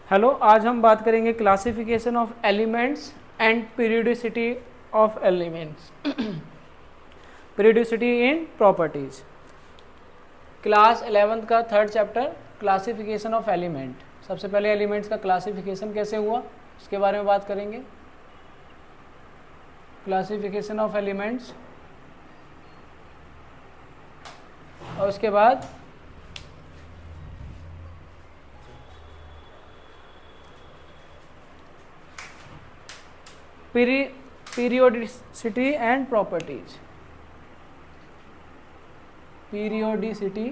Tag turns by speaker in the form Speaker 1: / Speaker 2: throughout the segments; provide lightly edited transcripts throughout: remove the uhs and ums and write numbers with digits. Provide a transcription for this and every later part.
Speaker 1: Hello, आज हम बात करेंगे classification of elements and periodicity of elements. Periodicity in properties, class 11th का third chapter classification of element. सबसे पहले एलिमेंट्स का क्लासिफिकेशन कैसे हुआ उसके बारे में बात करेंगे। क्लासिफिकेशन ऑफ एलिमेंट्स, और उसके बाद periodicity and properties, periodicity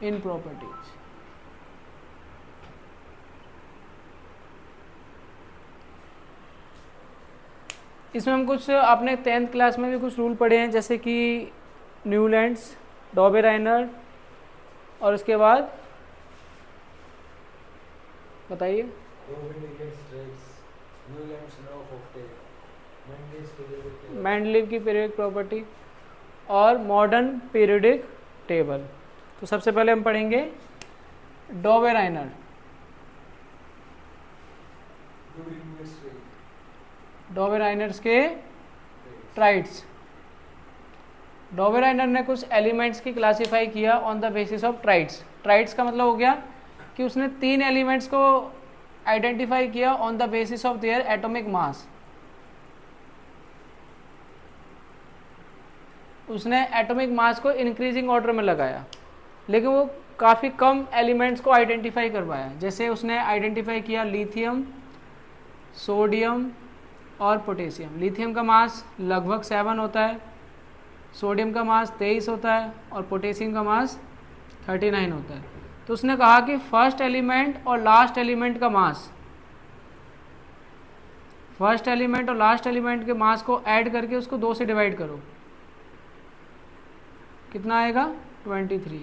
Speaker 1: in properties। इसमें हम कुछ आपने 10th क्लास में भी कुछ रूल पढ़े हैं, जैसे कि न्यूलैंड्स, डॉबेराइनर, और उसके बाद बताइए। मेंडलीव की पीरियोडिक प्रॉपर्टी और मॉडर्न पीरियोडिक टेबल। तो सबसे पहले हम पढ़ेंगे डॉबेराइनर। डॉबेराइनर्स के ट्राइड्स। डॉबेराइनर ने कुछ एलिमेंट्स की क्लासिफाई किया on the basis of triads. Triads का मतलब हो गया कि उसने 3 एलिमेंट्स को आइडेंटिफाई किया on the basis of their atomic mass. उसने एटॉमिक मास को इंक्रीजिंग ऑर्डर में लगाया, लेकिन वो काफ़ी कम एलिमेंट्स को आइडेंटिफाई करवाया। जैसे उसने आइडेंटिफाई किया लिथियम, सोडियम और पोटेशियम। लिथियम का मास लगभग 7 होता है, सोडियम का मास 23 होता है और पोटेशियम का मास 39 होता है। तो उसने कहा कि फर्स्ट एलिमेंट और लास्ट एलिमेंट का मास, फर्स्ट एलिमेंट और लास्ट एलिमेंट के मास को ऐड करके उसको 2 से डिवाइड करो, कितना आएगा 23।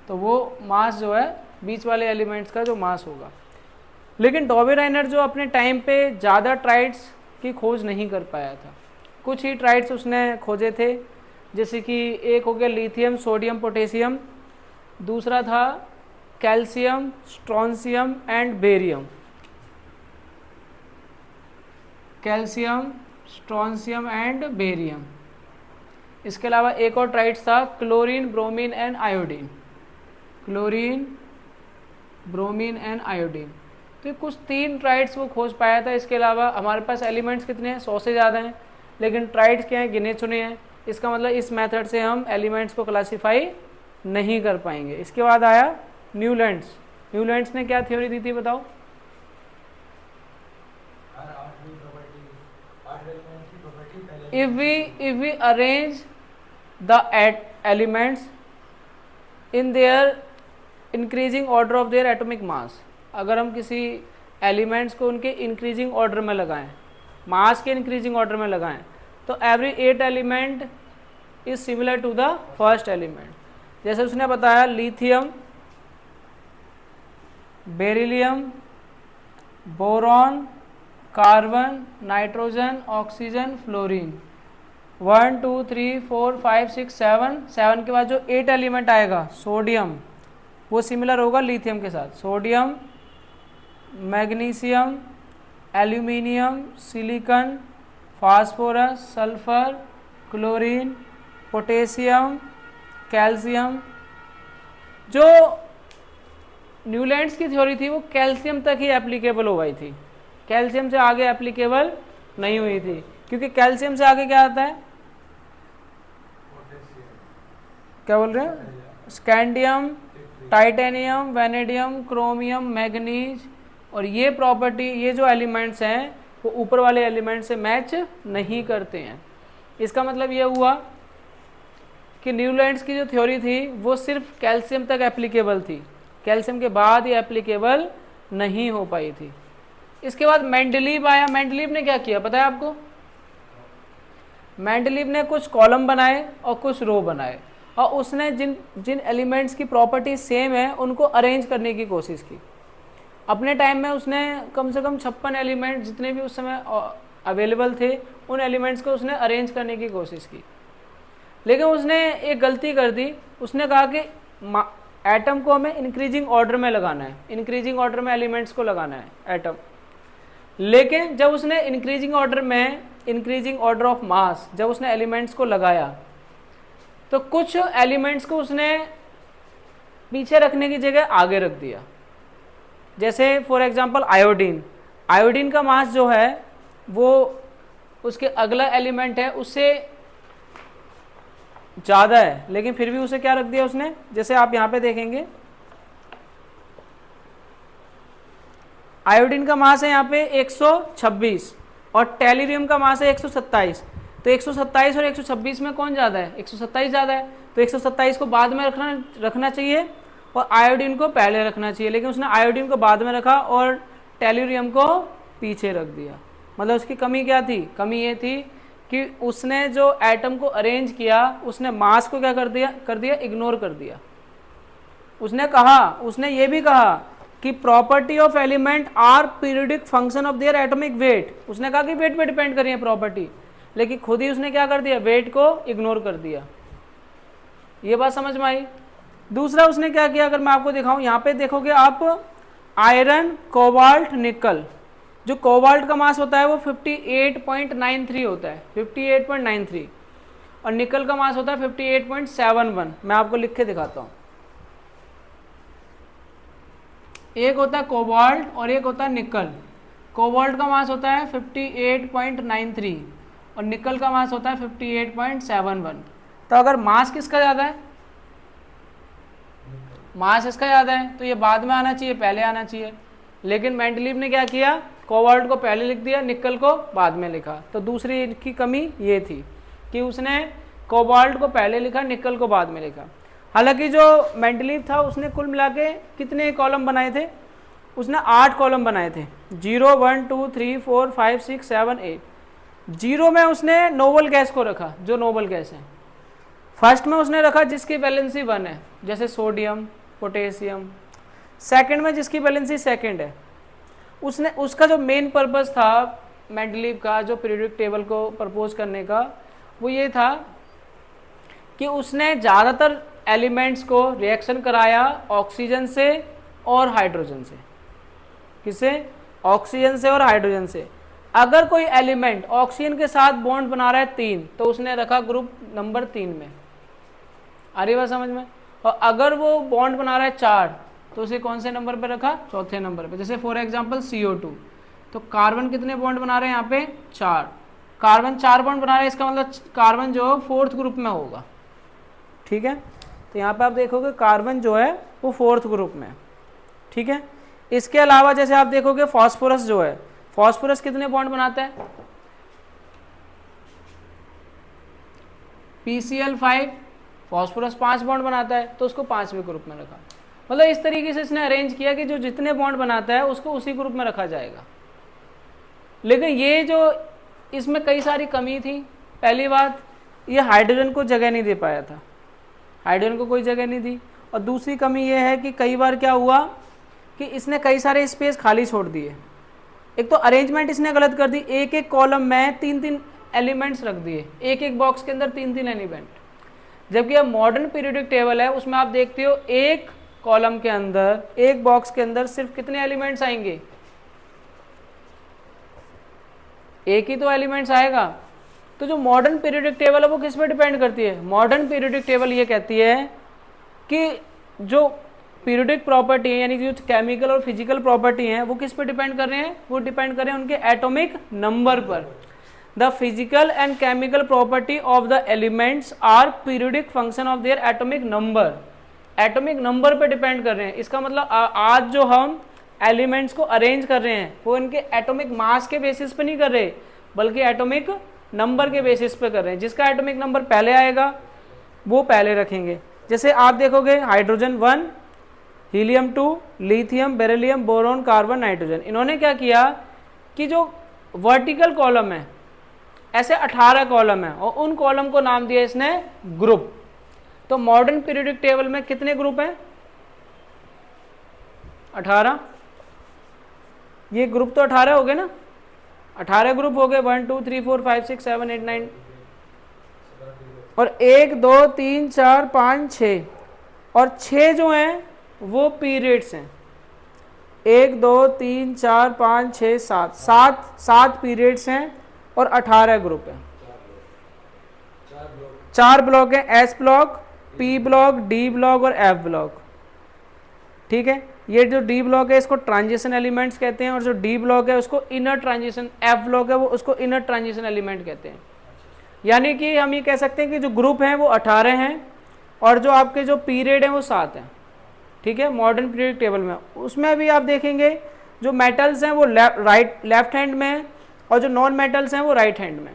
Speaker 1: तो वो मास जो है बीच वाले एलिमेंट्स का जो मास होगा। लेकिन डॉबेराइनर जो अपने टाइम पे ज़्यादा ट्राइड्स की खोज नहीं कर पाया था। कुछ ही ट्राइड्स उसने खोजे थे, जैसे कि एक हो गया लिथियम, सोडियम, पोटेशियम। दूसरा था calcium, strontium and barium. Calcium, strontium and barium. इसके अलावा एक और ट्राइड्स था chlorine, bromine and iodine. Chlorine, bromine and iodine. तो कुछ 3 ट्राइड्स वो खोज पाया था। इसके अलावा हमारे पास एलिमेंट्स कितने हैं, 100 से ज़्यादा हैं, लेकिन ट्राइड्स क्या हैं, गिने चुने हैं। इसका मतलब इस मेथड से हम एलिमेंट्स को क्लासीफाई नहीं कर पाएंगे। इसके बाद आया न्यूलैंड्स। न्यूलैंड्स ने क्या थ्योरी दी थी बताओ। if we arrange the elements in their increasing order of their atomic mass, अगर हम किसी एलिमेंट्स को उनके इंक्रीजिंग ऑर्डर में लगाएं, मास के इंक्रीजिंग ऑर्डर में लगाएं, तो every 8 element is similar to the first element. जैसे उसने बताया lithium, beryllium, boron, carbon, nitrogen, oxygen, fluorine. 1 2 3 4 5 6 7 के बाद जो 8 एलिमेंट आएगा सोडियम, वो सिमिलर होगा लिथियम के साथ। Sodium, magnesium, aluminium, silicon, phosphorus, sulphur, chlorine, potassium, calcium. जो न्यूलैंड्स की थ्योरी थी वो कैल्शियम तक ही एप्लीकेबल हो गई थी, कैल्शियम से आगे एप्लीकेबल नहीं हुई थी, क्योंकि कैल्शियम से आगे क्या आता है, क्या बोल रहे हैं, scandium, titanium, vanadium, chromium, manganese. और ये प्रॉपर्टी, ये जो एलिमेंट्स हैं वो ऊपर वाले एलिमेंट से मैच नहीं करते हैं। इसका मतलब ये हुआ कि न्यूलैंड्स की जो थ्योरी थी वो सिर्फ कैल्शियम तक एप्लीकेबल थी, कैल्शियम के बाद ये एप्लीकेबल नहीं हो पाई थी। इसके बाद मेंडलीव आया। मेंडलीव ने क्या किया पता है आपको? मेंडलीव ने कुछ कॉलम बनाए और कुछ रो बनाए, और उसने जिन एलिमेंट्स की प्रॉपर्टी सेम है उनको अरेंज करने की कोशिश की। अपने टाइम में उसने कम से कम 56 एलिमेंट जितने भी उस समय अवेलेबल थे उन एलिमेंट्स को उसने अरेंज करने की कोशिश की। लेकिन उसने एक गलती कर दी, उसने कहा कि एटम को हमें इंक्रीजिंग ऑर्डर में लगाना है, इंक्रीजिंग ऑर्डर में एलिमेंट्स को लगाना है एटम। लेकिन जब उसने इंक्रीजिंग ऑर्डर में, इंक्रीजिंग ऑर्डर ऑफ मास, जब उसने एलिमेंट्स को लगाया तो कुछ एलिमेंट्स को उसने पीछे रखने की जगह आगे रख दिया। जैसे फॉर एग्जांपल आयोडीन, आयोडीन का मास जो है वो उसके अगला एलिमेंट है उससे ज़्यादा है, लेकिन फिर भी उसे क्या रख दिया उसने, जैसे आप यहाँ पे देखेंगे आयोडीन का मास है यहाँ पे 126 और टेलीरियम का मास है 127। तो 127 और 126 में कौन ज़्यादा है? 127 ज़्यादा है। तो 127 को बाद में रखना चाहिए और आयोडीन को पहले रखना चाहिए, लेकिन उसने आयोडीन को बाद में रखा और टेलीरियम को पीछे रख दिया। मतलब उसकी कमी क्या थी? कमी ये थी कि उसने जो एटम को अरेंज किया उसने मास को क्या कर दिया इग्नोर कर दिया। उसने ये भी कहा कि property of element are periodic function of their atomic weight. उसने कहा कि वेट पे डिपेंड कर रही है प्रॉपर्टी, लेकिन खुद ही उसने क्या कर दिया, वेट को इग्नोर कर दिया। ये बात समझ में आई? दूसरा उसने क्या किया, अगर मैं आपको दिखाऊं, यहाँ पे देखोगे आप आयरन, कोबाल्ट, निकल। जो कोबाल्ट का मास होता है वो 58.93 होता है, 58.93, और निकल का मास होता है 58.71। मैं आपको लिख के दिखाता हूँ। एक होता है कोबाल्ट और एक होता है निकल। कोबाल्ट का मास होता है 58.93 और निकल का मास होता है 58.71। तो अगर मास किसका ज़्यादा है? मास इसका ज़्यादा है, तो ये बाद में आना चाहिए, पहले आना चाहिए। लेकिन मेंडलीव ने क्या किया, कोबाल्ट को पहले लिख दिया, निकल को बाद में लिखा। तो दूसरी की कमी ये थी कि उसने कोबाल्ट को पहले लिखा, निकल को बाद में लिखा। हालांकि जो मेंडलीव था उसने कुल मिला के कितने कॉलम बनाए थे? उसने 8 कॉलम बनाए थे। 0, 1, 2, 3, 4, 5, 6, 7, 8। 0 में उसने नोबल गैस को रखा, जो नोबल गैस है। फर्स्ट में उसने रखा जिसकी वैलेंसी 1 है, जैसे सोडियम, पोटेशियम। सेकंड में जिसकी वैलेंसी 2 है। उसने, उसका जो मेन पर्पस था मेंडलीव का, जो पीरियोडिक टेबल को प्रपोज करने का, वो ये था कि उसने ज़्यादातर एलिमेंट्स को रिएक्शन कराया ऑक्सीजन से और हाइड्रोजन से। किससे? ऑक्सीजन से और हाइड्रोजन से। अगर कोई एलिमेंट ऑक्सीजन के साथ बॉन्ड बना रहा है 3, तो उसने रखा ग्रुप नंबर 3 में। आ रही बात समझ में? और अगर वो बॉन्ड बना रहा है 4, तो उसे कौन से नंबर पे रखा? चौथे नंबर पे। जैसे फॉर एग्जांपल CO2, तो कार्बन कितने बॉन्ड बना रहे हैं यहाँ पे? 4। कार्बन 4 बॉन्ड बना रहे हैं, इसका मतलब कार्बन जो है 4th ग्रुप में होगा। ठीक है, तो यहाँ पे आप देखोगे कार्बन जो है वो 4th ग्रुप में। ठीक है, इसके अलावा जैसे आप देखोगे फास्फोरस जो है, फास्फोरस कितने बॉन्ड बनाता है? PCl5, फास्फोरस 5 बॉन्ड बनाता है, तो उसको 5वें ग्रुप में रखा। मतलब इस तरीके से इसने अरेंज किया कि जो जितने बॉन्ड बनाता है उसको उसी ग्रुप में रखा जाएगा। लेकिन ये जो इसमें कई सारी कमी थी। पहली बात, ये हाइड्रोजन को जगह नहीं दे पाया था, हाइड्रोजन को कोई जगह नहीं दी। और दूसरी कमी ये है कि कई बार क्या हुआ कि इसने कई सारे स्पेस खाली छोड़ दिए। एक तो अरेंजमेंट इसने गलत कर दी, एक एक कॉलम में 3-3 एलिमेंट्स रख दिए, एक एक बॉक्स के अंदर 3-3 एलिमेंट। जबकि अब मॉडर्न पीरियोडिक टेबल है, उसमें आप देखते हो एक कॉलम के अंदर, एक बॉक्स के अंदर सिर्फ कितने एलिमेंट्स आएंगे? एक ही तो एलिमेंट्स आएगा। तो जो मॉडर्न पीरियोडिक टेबल है वो किस पे डिपेंड करती है? मॉडर्न पीरियोडिक टेबल ये कहती है कि जो पीरियोडिक प्रॉपर्टी है, यानी कि जो केमिकल और फिजिकल प्रॉपर्टी है, वो किस पे डिपेंड कर रहे हैं? वो डिपेंड कर रहे हैं उनके एटॉमिक नंबर पर। The physical and chemical property of the elements are periodic function of their atomic number. Atomic number पे डिपेंड कर रहे हैं। इसका मतलब आज जो हम एलिमेंट्स को अरेंज कर रहे हैं वो इनके एटॉमिक मास के बेसिस पे नहीं कर रहे, बल्कि एटॉमिक नंबर के बेसिस पे कर रहे हैं। जिसका एटॉमिक नंबर पहले आएगा वो पहले रखेंगे। जैसे आप देखोगे hydrogen 1, helium 2, lithium, beryllium, boron, carbon, nitrogen. इन्होंने क्या किया कि जो वर्टिकल कॉलम है, ऐसे 18 कॉलम है और उन कॉलम को नाम दिया इसने ग्रुप। तो मॉडर्न पीरियोडिक टेबल में कितने ग्रुप हैं? 18। ये ग्रुप तो 18 हो गए ना, 18 ग्रुप हो गए, 1 2 3 4 5 6 7 8 9 और 1 2 3 4 5 6 और 6 जो हैं वो पीरियड्स हैं, 1 2 3 4 5 6 7 7 पीरियड्स हैं और 18 ग्रुप हैं। 4 ब्लॉक हैं, S block, P block, D block और एफ ब्लॉक। ठीक है, ये जो डी ब्लॉक है इसको ट्रांजिशन एलिमेंट्स कहते हैं, और जो डी ब्लॉक है उसको इनर ट्रांजिशन, एफ ब्लॉक है वो उसको इनर ट्रांजिशन एलिमेंट कहते हैं। यानी कि हम ये कह सकते हैं कि जो ग्रुप हैं वो 18 हैं और जो आपके जो पीरियड हैं वो 7 हैं। ठीक है, मॉडर्न पीरियड टेबल में उसमें भी आप देखेंगे जो मेटल्स हैं वो लेफ्ट हैंड में है और जो नॉन मेटल्स हैं वो राइट हैंड में।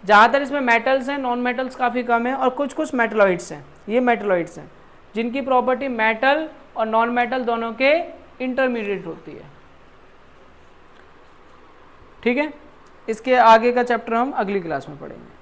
Speaker 1: ज़्यादातर इसमें मेटल्स हैं, नॉन मेटल्स काफ़ी कम है, और कुछ कुछ मेटलॉइड्स हैं। ये मेटलॉइड्स हैं जिनकी प्रॉपर्टी मेटल और नॉन मेटल दोनों के इंटरमीडिएट होती है। ठीक है, इसके आगे का चैप्टर हम अगली क्लास में पढ़ेंगे।